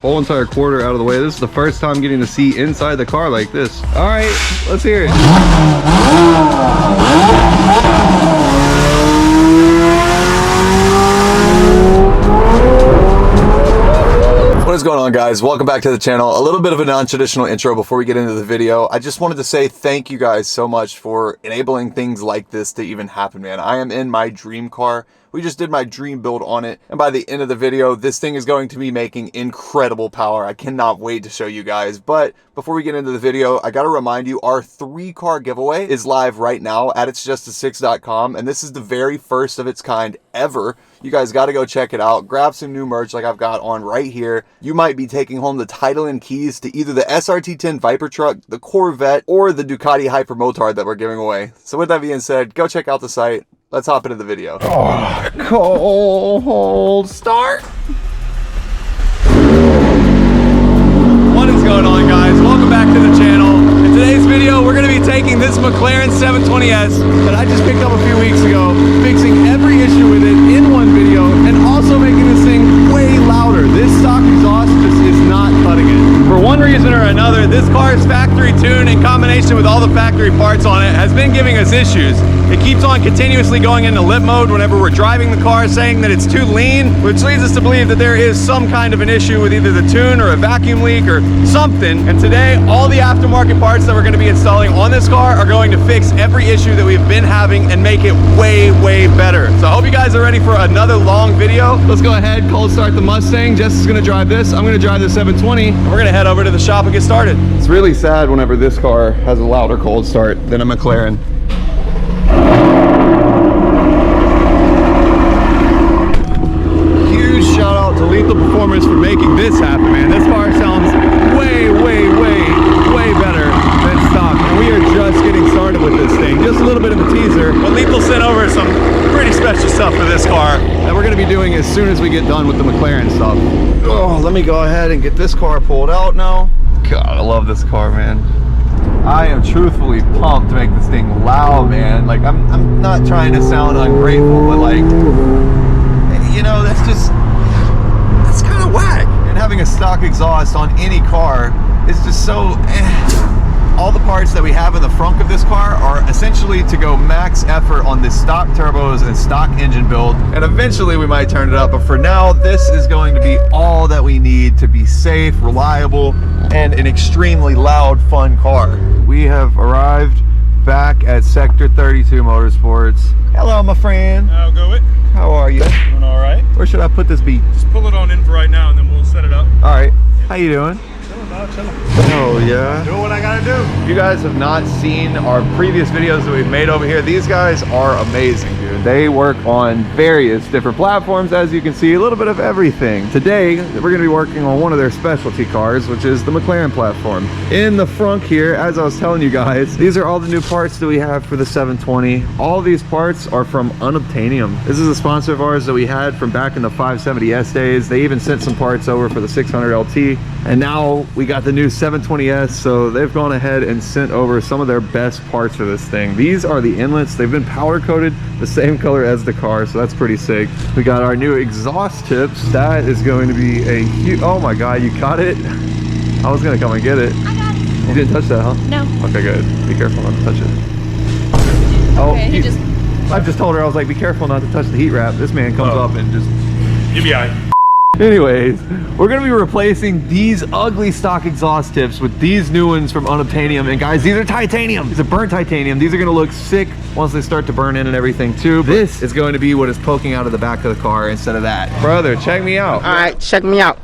Whole entire quarter out of the way. This is the first time getting to see inside the car like this. All right, let's hear it. What is going on, guys? Welcome back to the channel. A little bit of a non-traditional intro before we get into the video. I just wanted to say thank you guys so much for enabling things like this to even happen, man. I am in my dream car. We just did my dream build on it, and by the end of the video, this thing is going to be making incredible power. I cannot wait to show you guys. But before we get into the video, I gotta remind you, our 3-car giveaway is live right now at itsjustasix.com, and this is the very first of its kind ever. You guys gotta go check it out. Grab some new merch like I've got on right here. You might be taking home the title and keys to either the SRT10 Viper truck, the Corvette, or the Ducati Hyper Motard that we're giving away. So with that being said, go check out the site. Let's hop into the video. Oh, cold start. What is going on, guys? Welcome back to the channel. In today's video, we're going to be taking this McLaren 720S that I just picked up a few weeks ago, fixing every issue with it in one video, and also making this thing way louder. This stock exhaust just is not cutting it. For one reason or another, this car's factory tune in combination with all the factory parts on it has been giving us issues. It keeps on continuously going into lit mode whenever we're driving the car, saying that it's too lean, which leads us to believe that there is some kind of an issue with either the tune or a vacuum leak or something. And today, all the aftermarket parts that we're going to be installing on this car are going to fix every issue that we've been having and make it way, way better. So I hope you guys are ready for another long video. Let's go ahead, cold start the Mustang. Jess is going to drive this. I'm going to drive the 720. And we're going to head over to the shop and get started. It's really sad whenever this car has a louder cold start than a McLaren. Huge shout out to Lethal Performance for making this happen, man. This car sounds way, way, way, way better than stock. And we are just getting started with this thing. Just a little bit of a teaser. But Lethal sent over some pretty special stuff for this car that we're going to be doing as soon as we get done with the McLaren stuff. Oh, let me go ahead and get this car pulled out now. God, I love this car, man. I am truthfully pumped to make this thing loud, man. Like, I'm not trying to sound ungrateful, but like, you know, that's kind of whack. And having a stock exhaust on any car is just so all the parts that we have in the front of this car are essentially to go max effort on the stock turbos and stock engine build, and eventually we might turn it up, but for now this is going to be all that we need to be safe, reliable, and an extremely loud, fun car. We have arrived back at Sector 32 Motorsports. Hello, my friend. I'll go it. How are you? Doing all right. Where should I put this beat? Just pull it on in for right now, and then we'll set it up. All right. How you doing? Chilling, dog, chilling. Oh yeah. Doing what I gotta do. If you guys have not seen our previous videos that we've made over here, these guys are amazing, dude. They work on various different platforms, as you can see, a little bit of everything. Today, we're going to be working on one of their specialty cars, which is the McLaren platform. In the front here, as I was telling you guys, these are all the new parts that we have for the 720. All these parts are from Unobtainium. This is a sponsor of ours that we had from back in the 570S days. They even sent some parts over for the 600 LT, and now we got the new 720S, so they've gone ahead and sent over some of their best parts for this thing. These are the inlets. They've been powder coated the same color as the car, so that's pretty sick. We got our new exhaust tips. That is going to be a huge, oh my god, you caught it? I was gonna come and get it. I got it. You didn't touch that, huh? No. Okay, good. Be careful not to touch it. Oh, Okay, I just told her, I was like, be careful not to touch the heat wrap. This man comes up and just... You'll be all right. Anyways, we're gonna be replacing these ugly stock exhaust tips with these new ones from Unobtainium. And guys, these are titanium. These are burnt titanium. These are gonna look sick once they start to burn in and everything too. This is going to be what is poking out of the back of the car instead of that. Brother, check me out. All right, check me out.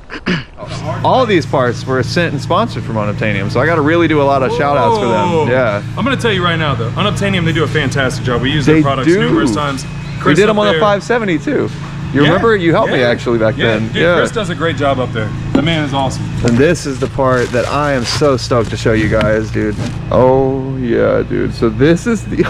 All of these parts were sent and sponsored from Unobtainium, so I gotta really do a lot of shout outs for them. Yeah. I'm gonna tell you right now, though, Unobtainium, they do a fantastic job. We use They their products do. numerous times. We Chris did them up on the there- 570 too. You remember? You helped me actually back then. Dude, Chris does a great job up there. The man is awesome. And this is the part that I am so stoked to show you guys, dude. Oh yeah, dude. So this is the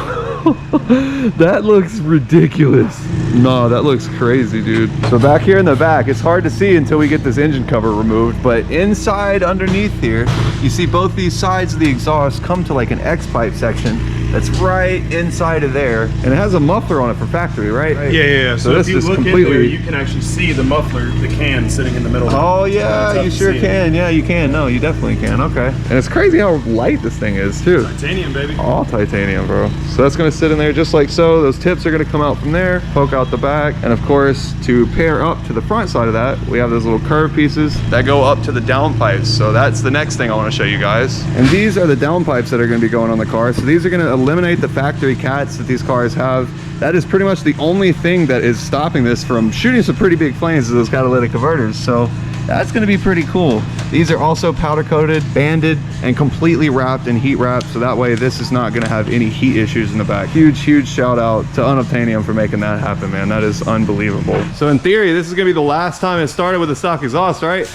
that looks ridiculous. No, that looks crazy, dude. So back here in the back, it's hard to see until we get this engine cover removed, but inside underneath here, you see both these sides of the exhaust come to like an X-pipe section that's right inside of there, and it has a muffler on it for factory, right? Yeah. So this if you is look completely. in there, you can actually see the muffler, the can sitting in the middle. Oh yeah, It's up you to sure see it. can. Yeah, you can. No, you definitely can. Okay. And it's crazy how light this thing is too. Titanium, baby. All titanium, bro. So that's gonna sit in there just like so. Those tips are gonna come out from there, poke out the back, and of course, to pair up to the front side of that, we have those little curved pieces that go up to the downpipes. So that's the next thing I want to show you guys. And these are the downpipes that are going to be going on the car. So these are going to eliminate the factory cats that these cars have. That is pretty much the only thing that is stopping this from shooting some pretty big flames, is those catalytic converters. So that's going to be pretty cool. These are also powder coated, banded, and completely wrapped in heat wrap, so that way this is not going to have any heat issues in the back. Huge shout out to Unobtainium for making that happen, man. That is unbelievable. So in theory, this is going to be the last time it started with a stock exhaust, right?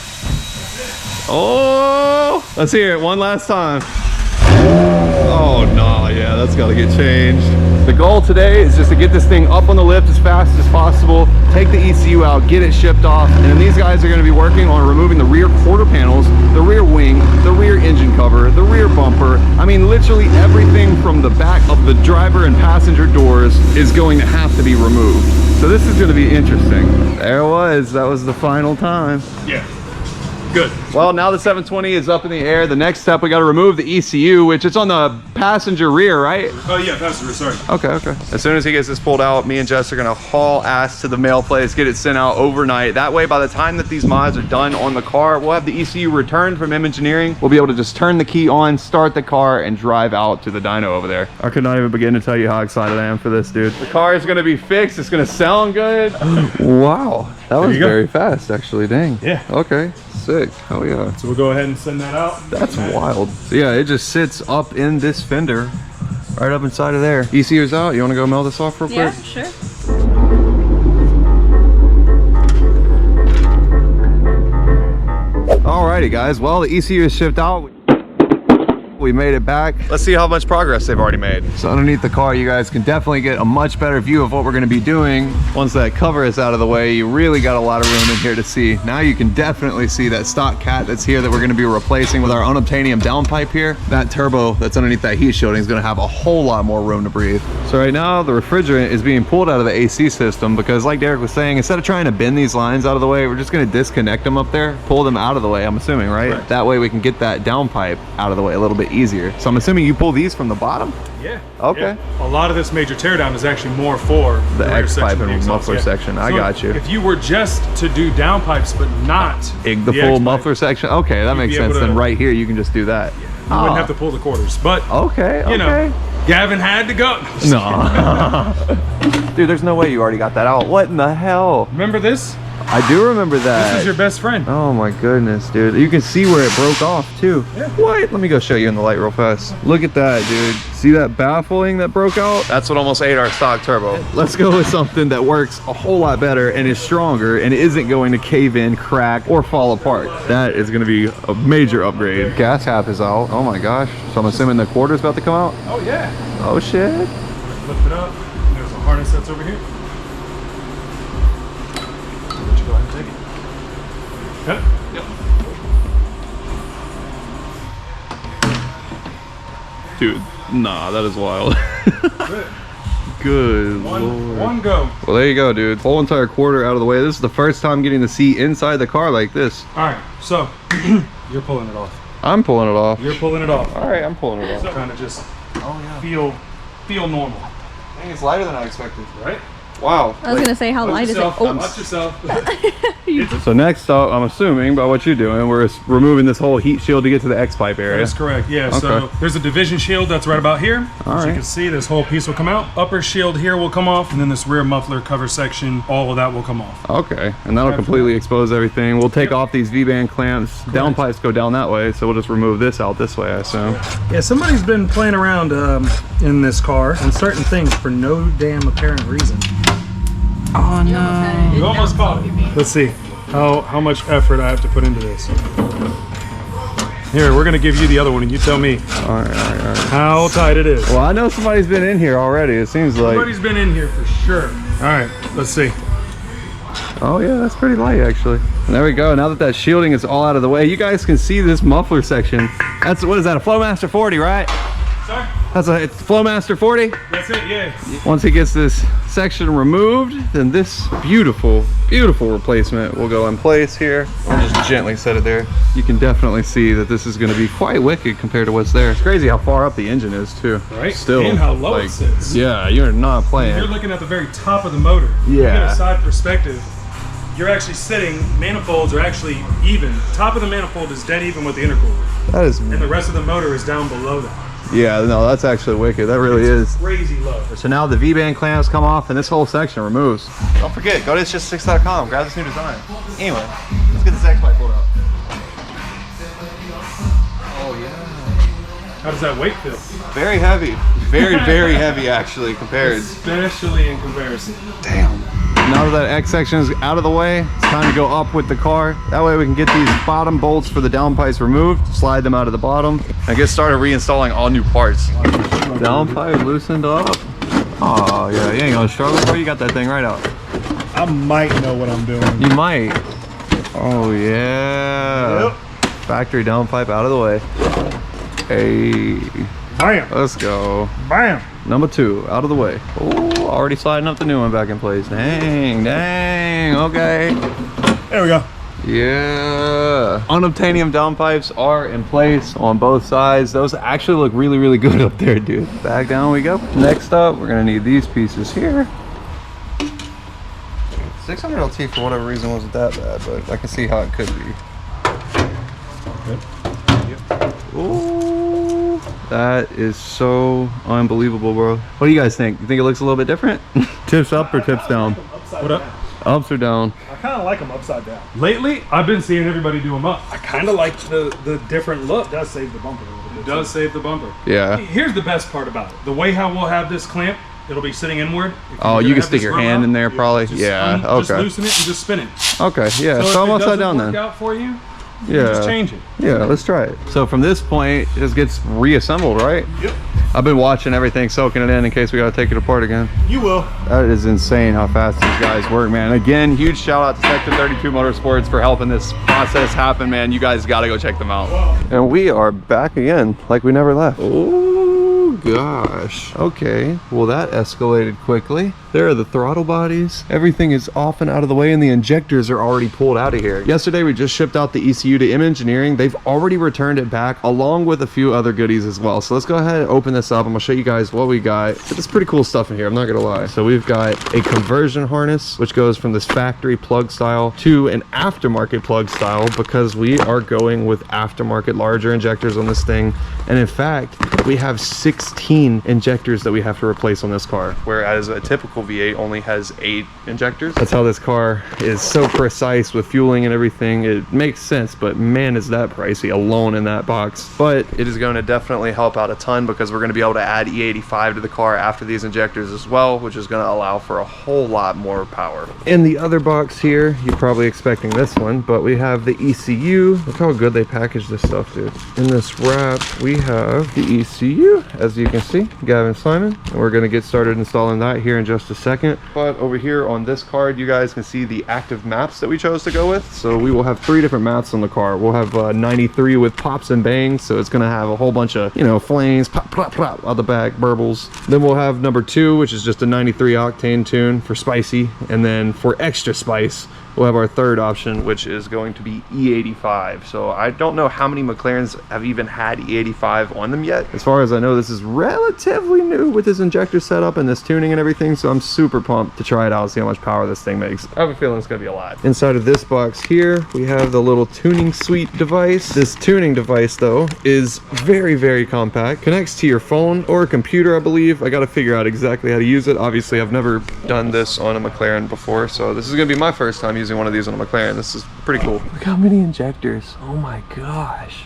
Oh, let's hear it one last time. Oh no, yeah, that's got to get changed. The goal today is just to get this thing up on the lift as fast as possible, take the ECU out, get it shipped off, and then these guys are going to be working on removing the rear quarter panels, the rear wing, the rear engine cover, the rear bumper. I mean, literally everything from the back of the driver and passenger doors is going to have to be removed. So this is going to be interesting. There it was. That was the final time. Yeah. Good. Well, now the 720 is up in the air. The next step, we got to remove the ECU, which it's on the passenger rear, right? Oh yeah, passenger. Sorry. Okay. As soon as he gets this pulled out, me and Jess are gonna haul ass to the mail place, get it sent out overnight. That way, by the time that these mods are done on the car, we'll have the ECU returned from M Engineering. We'll be able to just turn the key on, start the car, and drive out to the dyno over there. I could not even begin to tell you how excited I am for this, dude. The car is gonna be fixed. It's gonna sound good. Wow, that was you go. very fast, actually. Dang. Yeah. Okay. Sick. Oh yeah. So we'll go ahead and send that out. That's wild. So yeah, it just sits up in this fender, right up inside of there. ECU's out. You want to go mail this off real quick? Yeah, sure. Alrighty guys, well the ECU is shipped out. We made it back. Let's see how much progress they've already made. So underneath the car, you guys can definitely get a much better view of what we're gonna be doing. Once that cover is out of the way, you really got a lot of room in here to see. Now you can definitely see that stock cat that's here that we're gonna be replacing with our Unobtainium downpipe here. That turbo that's underneath that heat shielding is gonna have a whole lot more room to breathe. So right now, the refrigerant is being pulled out of the AC system because like Derek was saying, instead of trying to bend these lines out of the way, we're just gonna disconnect them up there, pull them out of the way, I'm assuming, right? Correct. That way we can get that downpipe out of the way a little bit easier. So I'm assuming you pull these from the bottom? Yeah. Okay. Yeah. A lot of this major teardown is actually more for The rear X section pipe of the and exhaust, muffler section. I So got you. If you were just to do downpipes but not The X full pipe, muffler section? Okay, that makes be able sense. Then to- right here, you can just do that. you wouldn't have to pull the quarters. But Okay, you okay. know, Gavin had to go. No. Dude, there's no way you already got that out. What in the hell? Remember this? I do remember that. This is your best friend. Oh my goodness, dude. You can see where it broke off too. Yeah. What? Let me go show you in the light real fast. Look at that, dude. See that baffling that broke out? That's what almost ate our stock turbo. Let's go with something that works a whole lot better and is stronger and isn't going to cave in, crack, or fall apart. That is gonna be a major upgrade. Gas cap is out. Oh my gosh. So I'm assuming the quarter's about to come out? Oh yeah. Oh shit. Lift it up. There's a harness that's over here. Let you go ahead and take it. Got it? Yep. Dude, nah, that is wild. Good lord. One go. Well, there you go, dude. Whole entire quarter out of the way. This is the first time getting to see inside the car like this. All right. So you're pulling it off. I'm pulling it off. You're pulling it off. All right, I'm pulling it off. So kind of just feel normal, I think it's lighter than I expected. right? Wow. I was gonna say, how light is it? Watch Oh, yourself. So next up, I'm assuming by what you're doing, we're removing this whole heat shield to get to the X-pipe area. That's correct. Yeah. So Okay. there's a division shield that's right about here. All As you right. can see, this whole piece will come out. Upper shield here will come off, and then this rear muffler cover section, all of that will come off. Okay, and that'll completely expose everything. We'll take off these V-band clamps. Downpipes go down that way, so we'll just remove this out this way, I assume. Yeah, somebody's been playing around in this car on certain things for no damn apparent reason. Oh no. You almost caught it. Let's see how much effort I have to put into this. Here, we're gonna give you the other one, and you tell me All right. how tight it is. Well, I know somebody's been in here already. It seems like. Somebody's been in here for sure. All right, let's see. Oh yeah, that's pretty light actually. And there we go. Now that that shielding is all out of the way, you guys can see this muffler section. That's, what is that, a Flowmaster 40, right? Sorry? That's a Flowmaster 40. That's it, yeah. Once he gets this section removed, then this beautiful, beautiful replacement will go in place here. We'll just gently set it there. You can definitely see that this is going to be quite wicked compared to what's there. It's crazy how far up the engine is too. Right? Still. And how low it sits. Yeah, you're not playing. You're looking at the very top of the motor. Yeah. You get a side perspective. You're actually sitting, manifolds are actually even. Top of the manifold is dead even with the intercooler. That is, And the rest of the motor is down below that. yeah, no, that's actually wicked. That really is. Crazy low. So now the V-band clamps come off and this whole section removes. Don't forget, go to itsjust6.com, grab this new design. Anyway, let's get this X-Pipe pulled out. Oh yeah. How does that weight feel? Very heavy. Very, very heavy actually compared. Especially in comparison. Damn. Now that that X section is out of the way, it's time to go up with the car. That way we can get these bottom bolts for the downpipes removed, slide them out of the bottom, and get started reinstalling all new parts. Downpipe loosened up. Oh yeah, you ain't gonna struggle, bro. You got that thing right out. I might know what I'm doing. You might. Oh yeah. Yep. Factory downpipe out of the way. Hey, Bam. let's go. Bam. Number 2, out of the way. Oh, already sliding up the new one back in place. Dang, dang, okay. There we go. Yeah. Unobtainium downpipes are in place on both sides. Those actually look really, really good up there, dude. Back down we go. Next up, we're gonna need these pieces here. 600 LT for whatever reason wasn't that bad, but I can see how it could be. Ooh, that is so unbelievable, bro. What do you guys think? You think it looks a little bit different? Tips up or tips down? What up? Ups or down? I kind of like them upside down. Lately, I've been seeing everybody do them up. I kind of like the different look. It does save the bumper a little bit. It does save the bumper. Yeah. Here's the best part about it. The way how we'll have this clamp, it'll be sitting inward. If Oh, you're you gonna can have stick this your rubber hand up, in there probably. just Yeah, Just okay. loosen it and just spin it. Okay, yeah, So so I'm if it upside doesn't down work then. out for you, you Yeah. just change it. Yeah, let's try it. So from this point, it just gets reassembled, right? Yep. I've been watching everything, soaking it in case we gotta take it apart again. You will. That is insane how fast these guys work, man. Again, huge shout out to Sector 32 Motorsports for helping this process happen, man. You guys gotta go check them out. And we are back again, like we never left. Oh gosh. Okay, well that escalated quickly. There are the throttle bodies. Everything is off and out of the way and the injectors are already pulled out of here. Yesterday we just shipped out the ECU to M Engineering. They've already returned it back along with a few other goodies as well. So let's go ahead and open this up. I'm gonna show you guys what we got. It's pretty cool stuff in here, I'm not gonna lie. So we've got a conversion harness, which goes from this factory plug style to an aftermarket plug style because we are going with aftermarket larger injectors on this thing. And in fact, we have 16 injectors that we have to replace on this car, whereas a typical V8 only has 8 injectors. That's how this car is so precise with fueling and everything. It makes sense, but man, is that pricey alone in that box. But it is going to definitely help out a ton because we're going to be able to add E85 to the car after these injectors as well, which is going to allow for a whole lot more power. In the other box here, you're probably expecting this one, but we have the ECU. Look how good they package this stuff, dude. In this wrap, we have the ECU, as you can see, Gavin Simon. And we're going to get started installing that here in just a second. But over here on this card, you guys can see the active maps that we chose to go with. So we will have 3 different maps on the car. We'll have 93 with pops and bangs, so it's going to have a whole bunch of, you know, flames, pop, pop, pop, out the back, burbles. Then we'll have number 2, which is just a 93 octane tune for spicy. And then for extra spice, we'll have our third option, which is going to be E85. So I don't know how many McLarens have even had E85 on them yet. As far as I know, this is relatively new with this injector setup and this tuning and everything. So I'm super pumped to try it out and see how much power this thing makes. I have a feeling it's going to be a lot. Inside of this box here, we have the little tuning suite device. This tuning device, though, is very, very compact. Connects to your phone or a computer, I believe. I got to figure out exactly how to use it. Obviously, I've never done this on a McLaren before, so this is going to be my first time using one of these on a McLaren. This is pretty cool. Look how many injectors. Oh my gosh.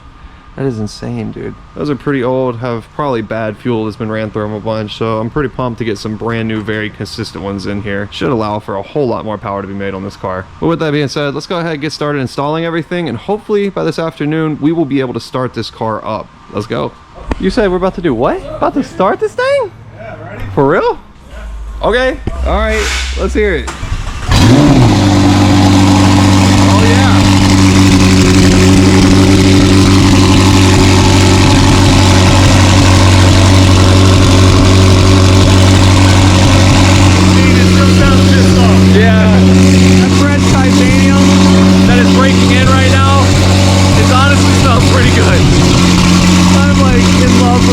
That is insane, dude. Those are pretty old, have probably bad fuel that's been ran through them a bunch, so I'm pretty pumped to get some brand new, very consistent ones in here. Should allow for a whole lot more power to be made on this car. But with that being said, let's go ahead and get started installing everything, and hopefully by this afternoon, we will be able to start this car up. Let's go. You said we're about to do what? About to start this thing? Yeah, ready? For real? Yeah. Okay. All right, let's hear it. Oh yeah.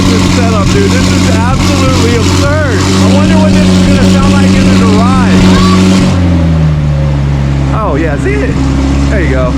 with this setup, dude. This is absolutely absurd. I wonder what this is gonna sound like in the garage. Oh yeah, see it? There you go.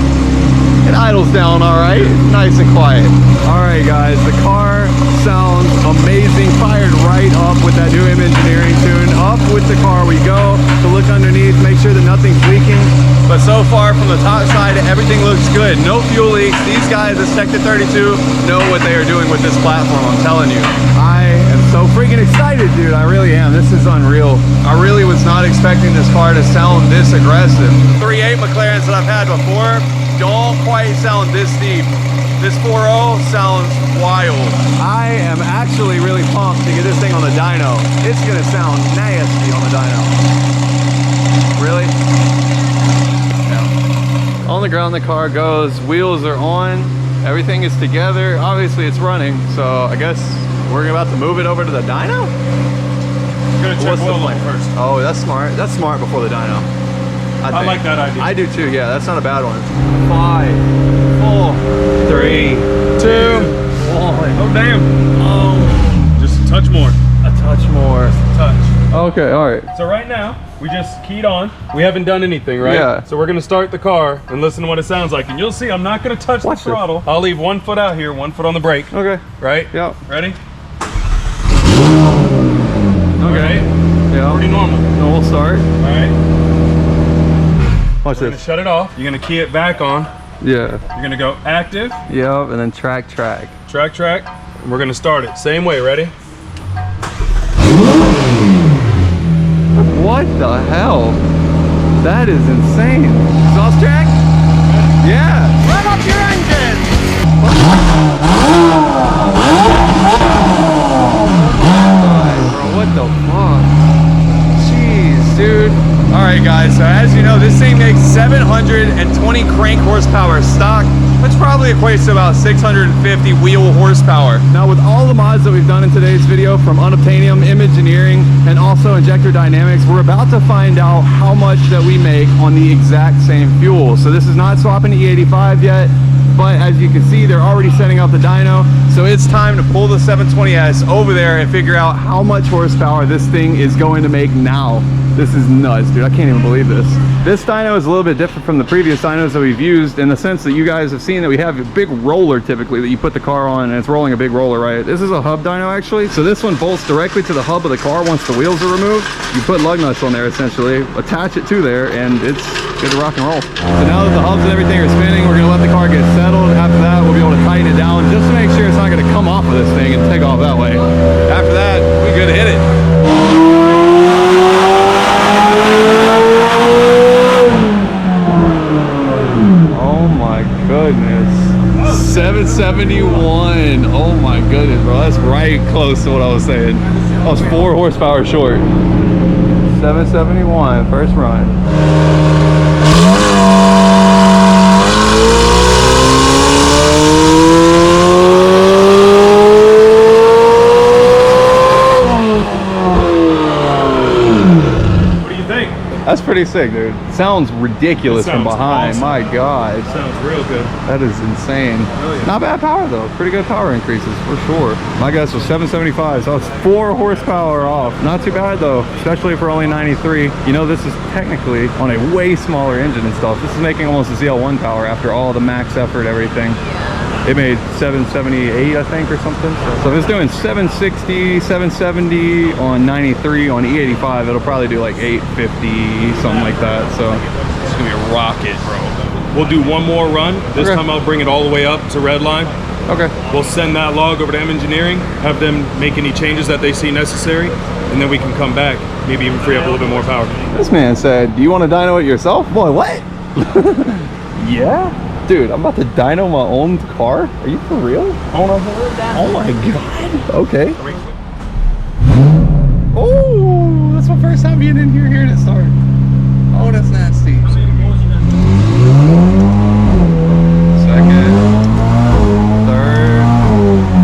It idles down all right, nice and quiet. All right, guys, the car sounds amazing. Fired right up with that new M Engineering tune. Up with the car we go to look underneath, make sure that nothing's leaking. But so far from the top side, everything looks good. No fuel leaks. These guys at Sector 32 know what they are doing with this platform, I'm telling you. I am so freaking excited, dude. I really am. This is unreal. I really was not expecting this car to sound this aggressive. 3.8 McLarens that I've had before don't quite sound this deep. This 4.0 sounds wild. I am actually really pumped to get this thing on the dyno. It's gonna sound nasty on the dyno. Really? Yeah. On the ground the car goes, wheels are on, everything is together. Obviously it's running, so I guess we're about to move it over to the dyno? I'm gonna check oil level first. Oh, that's smart. That's smart before the dyno. I like that idea. I do too, yeah, that's not a bad one. 5, 4, 3, 2, 1. Oh, damn. Oh, just a touch more. A touch more. Touch. Okay, all right. So right now, we just keyed on. We haven't done anything, right? Yeah. So we're gonna start the car and listen to what it sounds like. And you'll see, I'm not gonna touch Watch the throttle. I'll leave 1 foot out here, 1 foot on the brake. Okay. Right? Yeah. Ready? Okay. Right? Yeah. Pretty normal. No, we'll start. All right. Watch You're gonna this. shut it off. You're gonna key it back on. Yeah. You're gonna go active, Yep, and then track. track. And we're gonna start it. Same way, ready? What the hell? That is insane. Exhaust track? Yeah. Rev up your engine. Bro, what the fuck? Jeez, dude. All right, guys, so as you know, this thing makes 720 crank horsepower stock, which probably equates to about 650 wheel horsepower. Now, with all the mods that we've done in today's video, from Unobtainium, Imagineering, and also Injector Dynamics, we're about to find out how much that we make on the exact same fuel. So this is not swapping to E85 yet, but as you can see, they're already setting up the dyno. So it's time to pull the 720S over there and figure out how much horsepower this thing is going to make now. This is nuts, dude. I can't even believe this. This dyno is a little bit different from the previous dynos that we've used in the sense that you guys have seen that we have a big roller typically that you put the car on and it's rolling a big roller, right? This is a hub dyno actually. So this one bolts directly to the hub of the car once the wheels are removed. You put lug nuts on there essentially, attach it to there, and it's good to rock and roll. So now that the hubs and everything are spinning, we're gonna let the car get settled. After that, we'll be able to tighten it down just to make sure it's not gonna come off of this thing and take off that way. After that, we good to hit it. Oh my goodness. 771. Oh my goodness, bro. That's right close to what I was saying. I was 4 horsepower short. 771, first run. That's pretty sick, dude. Sounds ridiculous from behind. Awesome. My God. Sounds real good. That is insane. Really? Not bad power though. Pretty good power increases for sure. My guess was 775, so it's 4 horsepower off. Not too bad though, especially for only 93. You know, this is technically on a way smaller engine and stuff. This is making almost a ZL1 power after all the max effort, everything. It made 778, I think, or something. So if it's doing 760, 770 on 93 on E85, it'll probably do like 850, something like that. So It's gonna be a rocket, bro. We'll do one more run. This Okay. time I'll bring it all the way up to Redline. okay. We'll send that log over to M Engineering, have them make any changes that they see necessary, and then we can come back, maybe even free up a little bit more power. This man said, do you want to dyno it yourself? Boy, what? Yeah? Dude, I'm about to dyno my own car? Are you for real? Oh my God. Okay. Oh, that's my first time being in here hearing it start. Oh, that's nasty. Second, third,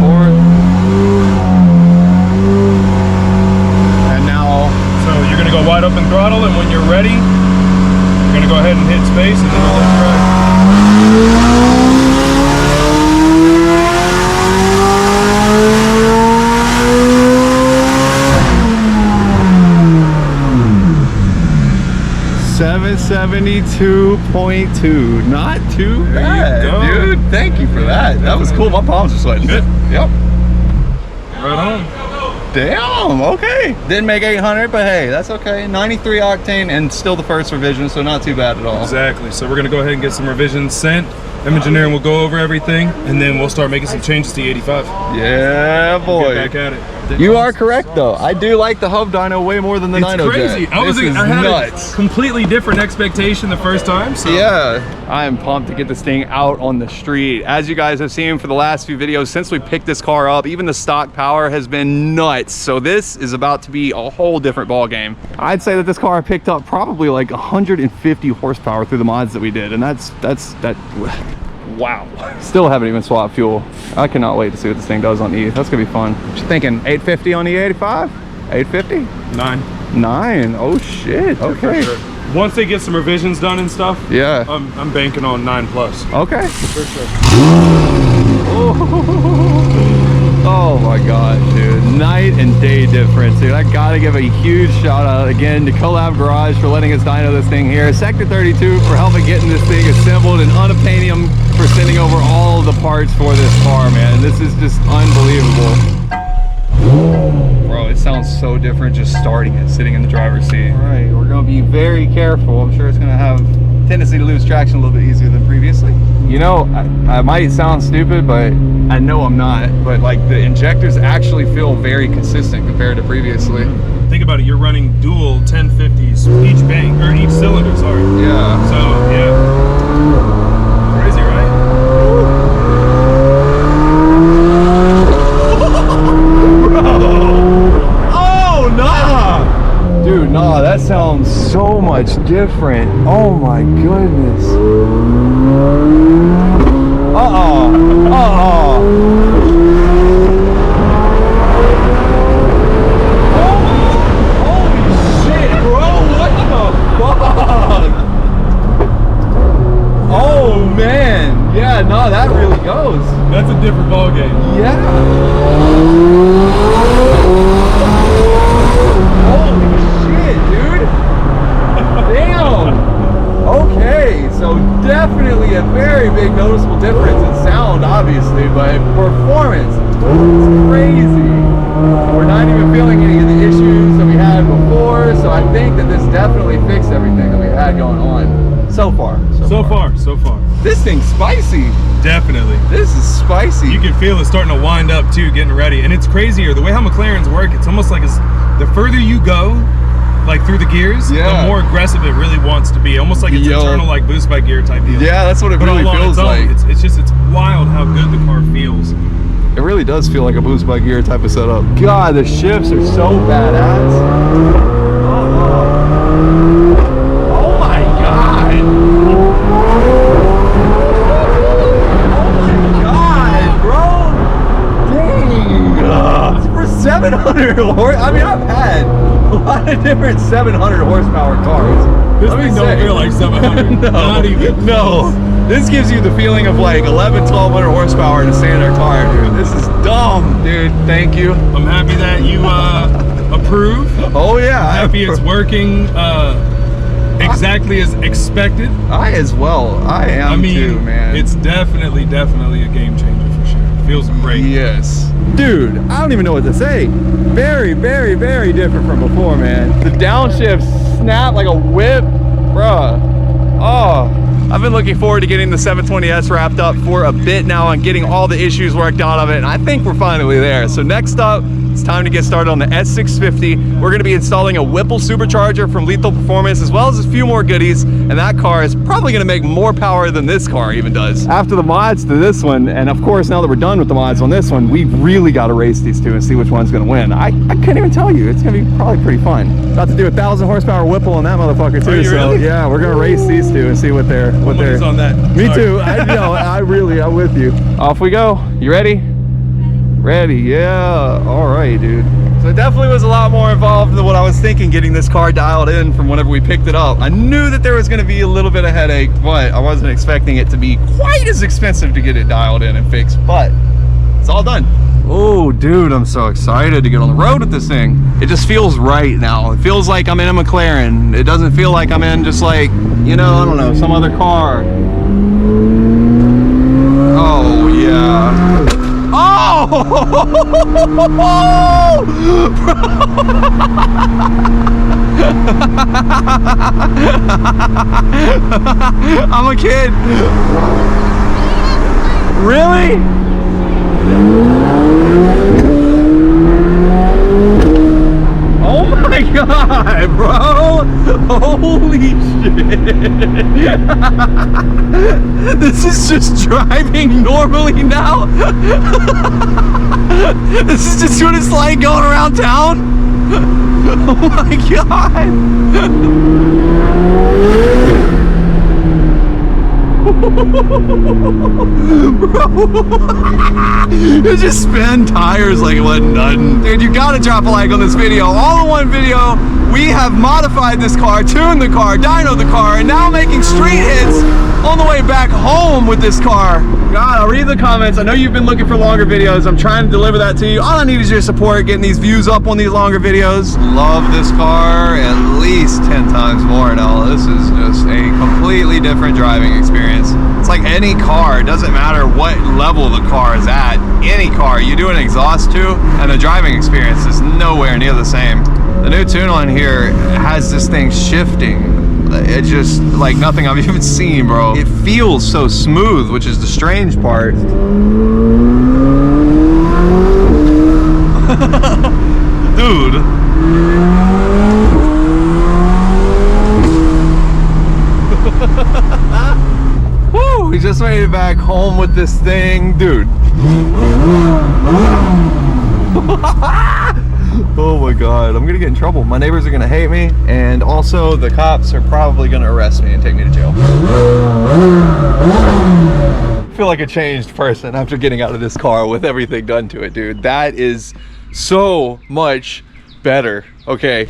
fourth. And now, So you're gonna go wide open throttle, and when you're ready, you're gonna go ahead and hit space, and then we'll let drive. 72.2. Not too bad, go. dude. Thank you for that. That was cool. My palms are sweating. Good. Yep. Right on. Damn, okay. Didn't make 800, but hey, that's okay. 93 octane and still the first revision, so not too bad at all. Exactly. So we're gonna go ahead and get some revisions sent. Engineering will go over everything, and then we'll start making some changes to the 85. Yeah, boy. Get back at it. You are correct, though. I do like the hub dyno way more than the It's Dyno crazy. Jet. I had nuts. a completely different expectation the first time. So. Yeah, I am pumped to get this thing out on the street. As you guys have seen for the last few videos, since we picked this car up, even the stock power has been nuts. So this is about to be a whole different ball game. I'd say that this car picked up probably like 150 horsepower through the mods that we did, and that's wow. Still haven't even swapped fuel. I cannot wait to see what this thing does on E. That's gonna be fun. What you thinking? 850 on E85? 850? 9. 9. Oh shit. Okay. For sure. Once they get some revisions done and stuff, Yeah. I'm banking on 9+. Okay. For sure. Oh my gosh, dude. Night and day difference, dude. I gotta give a huge shout out again to Collab Garage for letting us dyno this thing here. Sector 32 for helping getting this thing assembled, and Unobtainium for sending over all the parts for this car, man. This is just unbelievable. Bro, it sounds so different just starting it, sitting in the driver's seat. All right, we're gonna be very careful. I'm sure it's gonna have tendency to lose traction a little bit easier than previously. You know, I might sound stupid, but I know I'm not. But like the injectors actually feel very consistent compared to previously. Think about it. You're running dual 1050s each bank or each cylinder. Sorry. Yeah. So yeah. Crazy, right? Oh, nah! Dude, nah, that sounds so much different. Oh my goodness. Holy shit, bro, what the fuck? Oh man, yeah, no, that really goes. That's a different ball game. Yeah. Holy shit, dude. Damn. Okay, so definitely a very big noticeable difference in sound, obviously, but performance, it's crazy. We're not even feeling any of the issues that we had before, so I think that this definitely fixed everything that we had going on so far. So far. This thing's spicy. Definitely. This is spicy. You can feel it starting to wind up too, getting ready. And it's crazier. The way how McLarens work, it's almost like the further you go, like through the gears, Yeah. the more aggressive it really wants to be. Almost like it's internal, like boost by gear type deal. Yeah, that's what it But really all on feels its own, like. it's wild how good the car feels. It really does feel like a boost by gear type of setup. God, the shifts are so badass. Oh my god. Dang! For 700 horse, I mean, I've had a lot of different 700 horsepower cars. This Let me thing don't say- feel like 700. No, Not even. no. This gives you the feeling of like 1200 horsepower in a standard car, dude. This is dumb, dude. Thank you. I'm happy that you approve. Oh yeah. Happy it's working exactly as expected. I as well. I am I mean, too, man. it's definitely a game changer for sure. Feels great. Yes. Dude, I don't even know what to say. Very, very, very different from before, man. The downshift snap like a whip, bruh. Oh. I've been looking forward to getting the 720S wrapped up for a bit now and getting all the issues worked out of it, and I think we're finally there. So next up, it's time to get started on the S650. We're gonna be installing a Whipple supercharger from Lethal Performance, as well as a few more goodies, and that car is probably gonna make more power than this car even does. After the mods to this one, and of course now that we're done with the mods on this one, we really gotta race these two and see which one's gonna win. I couldn't even tell you. It's gonna be probably pretty fun. About to do 1,000 horsepower Whipple on that motherfucker too. Are you So really? yeah, we're gonna race these two and see what they're Money's on that. Me Sorry. too. I'm with you. Off we go. You ready? Ready, yeah. All right, dude. So it definitely was a lot more involved than what I was thinking getting this car dialed in from whenever we picked it up. I knew that there was gonna be a little bit of headache, but I wasn't expecting it to be quite as expensive to get it dialed in and fixed, but it's all done. Oh, dude, I'm so excited to get on the road with this thing. It just feels right now. It feels like I'm in a McLaren. It doesn't feel like I'm in just like, you know, I don't know, some other car. Oh, yeah. Oh! I'm a kid. Really? Oh my god, bro! Holy shit! This is just driving normally now? This is just what it's like going around town? Oh my god! Bro, you just spin tires like it wasn't nothing. Dude, you gotta drop a like on this video. All in one video, we have modified this car, tuned the car, dynoed the car, and now making street hits on the way back home with this car. God, I'll read the comments. I know you've been looking for longer videos. I'm trying to deliver that to you. All I need is your support, getting these views up on these longer videos. Love this car at least 10 times more now. This is just a completely different driving experience. It's like any car, it doesn't matter what level the car is at. Any car, you do an exhaust to, and the driving experience is nowhere near the same. The new tune on here has this thing shifting. It's just like nothing I've even seen, bro. It feels so smooth, which is the strange part. Dude. Woo, we just made it back home with this thing, dude. Oh my god, I'm gonna get in trouble. My neighbors are gonna hate me, and also the cops are probably gonna arrest me and take me to jail. I feel like a changed person after getting out of this car with everything done to it, dude. That is so much better. Okay,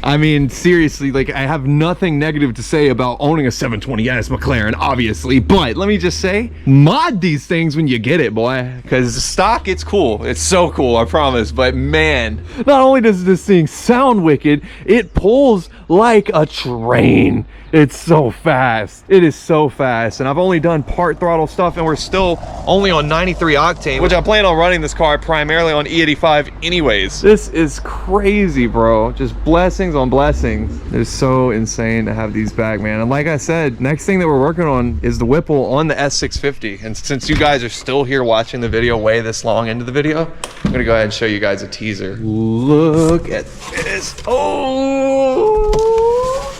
I mean, seriously, like, I have nothing negative to say about owning a 720S McLaren, obviously, but let me just say, mod these things when you get it, boy, because stock, it's cool. It's so cool, I promise, but man, not only does this thing sound wicked, it pulls like a train. It's so fast. It is so fast, and I've only done part throttle stuff, and we're still only on 93 octane, which I plan on running this car primarily on E85 anyways. This is crazy, bro. Just blessings on blessings. It's so insane to have these back, man. And like I said, next thing that we're working on is the Whipple on the S650. And since you guys are still here watching the video way this long into the video, I'm gonna go ahead and show you guys a teaser. Look at this. Oh!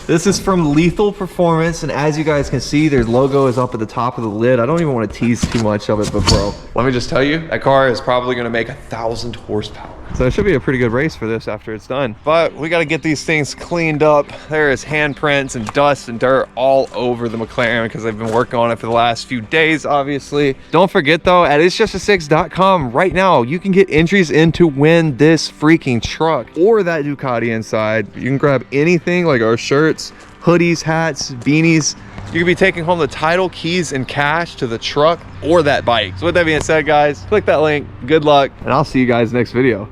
This is from Lethal Performance, and as you guys can see, their logo is up at the top of the lid. I don't even want to tease too much of it, but bro, let me just tell you, that car is probably going to make 1,000 horsepower. So it should be a pretty good race for this after it's done. But we got to get these things cleaned up. There is handprints and dust and dirt all over the McLaren because they've been working on it for the last few days, obviously. Don't forget though, at itsjustasix.com right now, you can get entries in to win this freaking truck or that Ducati inside. You can grab anything like our shirts, hoodies, hats, beanies. You could be taking home the title, keys, and cash to the truck or that bike. So with that being said, guys, click that link. Good luck, and I'll see you guys next video.